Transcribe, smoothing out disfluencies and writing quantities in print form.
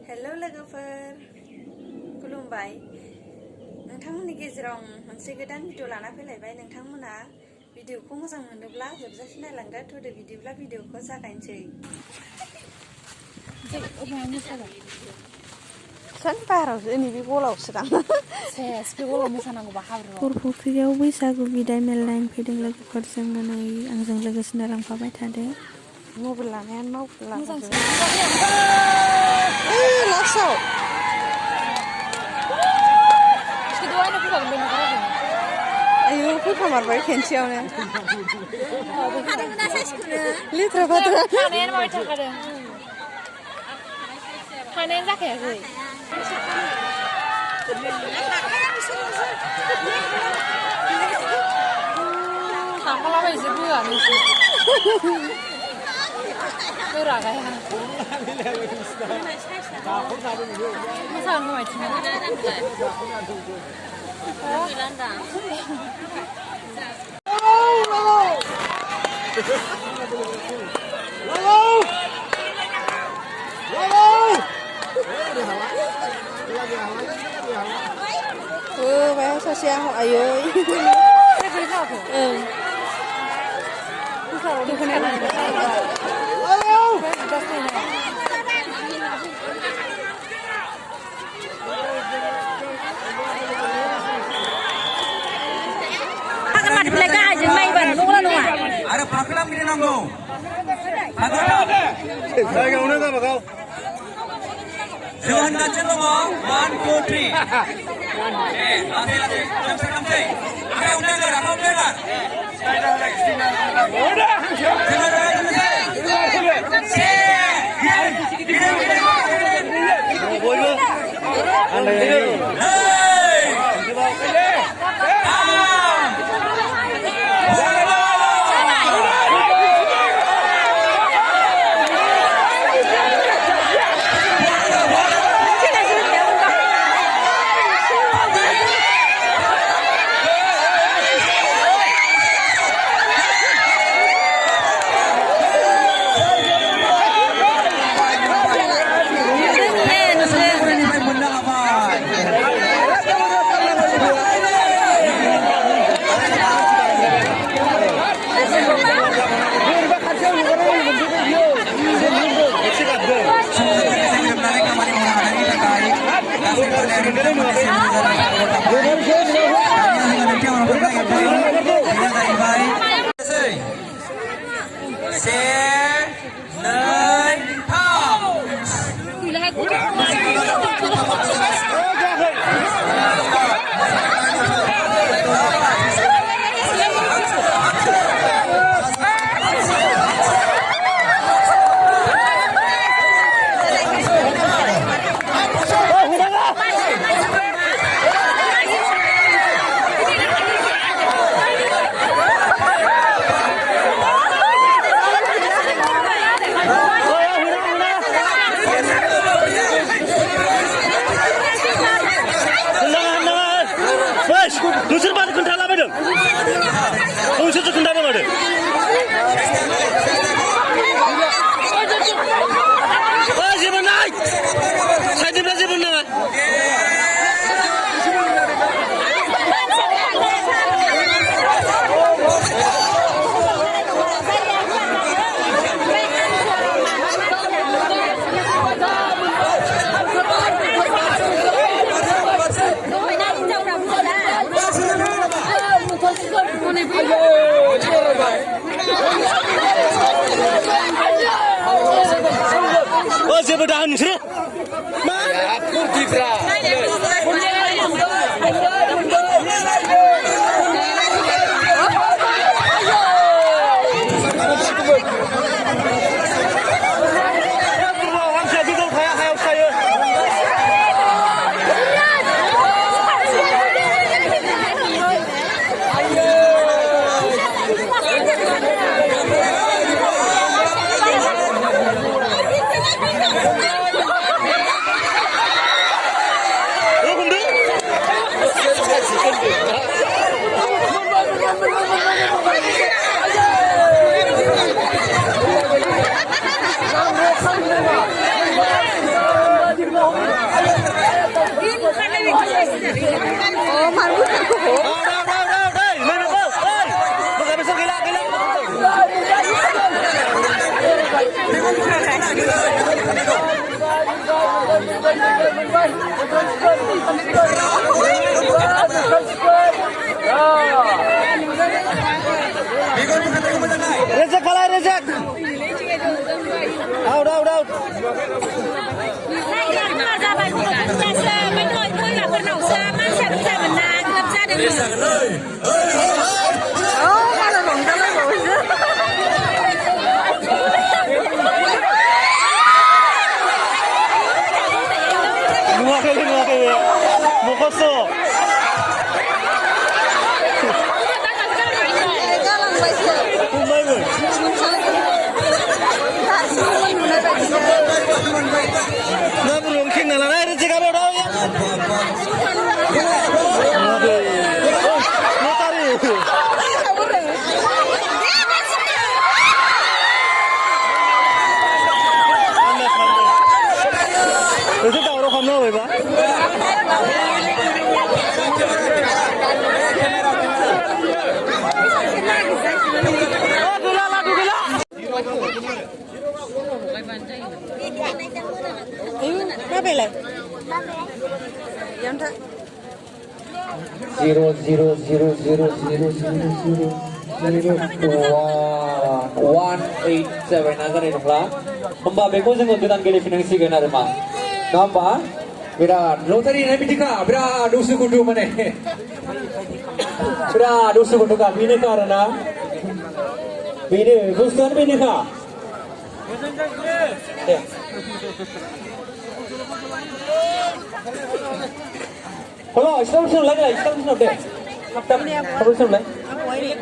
Hello लोगोफोर खुलुमबाय नोंथांमोननि गेजेराव मोनसे गोदान भिडिअ लाना फैलायबाय नोंथांमोना भिडिअखौ मोजां मोनोब्ला जोबजासिम नायलांदो थुदो बिदिब्ला भिडिअखौ जागायनोसै सान बारावसो नैबे गलावसो दां सेस बे गलाव मोसानांगौबा हाब्रुआव बरफुख्रियाव बैसागु बिदाय मेल नायनो फैदों लोगोफोरजों नै आंजों लोगोसेनो लांफाबाय थादो मबाइल लानायानो मबाइल लानांगौ लास्टआव आयौ फैफामारबाय खेनसेयावनो लेथ्रा फाथ्रा थानायानो माबाय थाखादों थानायानो जाखायाखै थांफालाबायसो बोआ नोंसोर रागाया मोसानो होबायथिनो बाया सासेया आयै आरो फाखोला मिलायनांगौ जायगायावनो गावबागाव जों होनगासिनो दङ 1 2 3 लासै लासै खमसे खमसे आखाइ उन्दायगोन आखाइ उन्दायगोन बयबो नोंसोर मानो खोन्थालाबायदों नोंसोरसो खोन्थादों माथो जेबो नाय साइडनिफ्राय जेबो नाङा जेबो दा नोंसोरो मा फुरथिफ्रा Bigor bukan tengok macam naik. Reject kalah reject. Out out out. Dua kali. Mukosо. Kumai. Na belum king nala na reject kalah dah ya. Notari. Itu tak orang kamu apa? Ba về lại. Yang tak. 0 0 0 0 0 0 187 akan itulah. Hamba beko jeng untuk kali finansi kena rumah. Nampak? Berat. Loteri ni bitika. Berat. Dusu kudu mana? Berat. Dusu kudu kah? Bine karena. Bine. Dusuan bine kah? Kalau Islam sudah lagi lah. Islam sudah deh. Apa? Apa sudah lagi? Apa ini?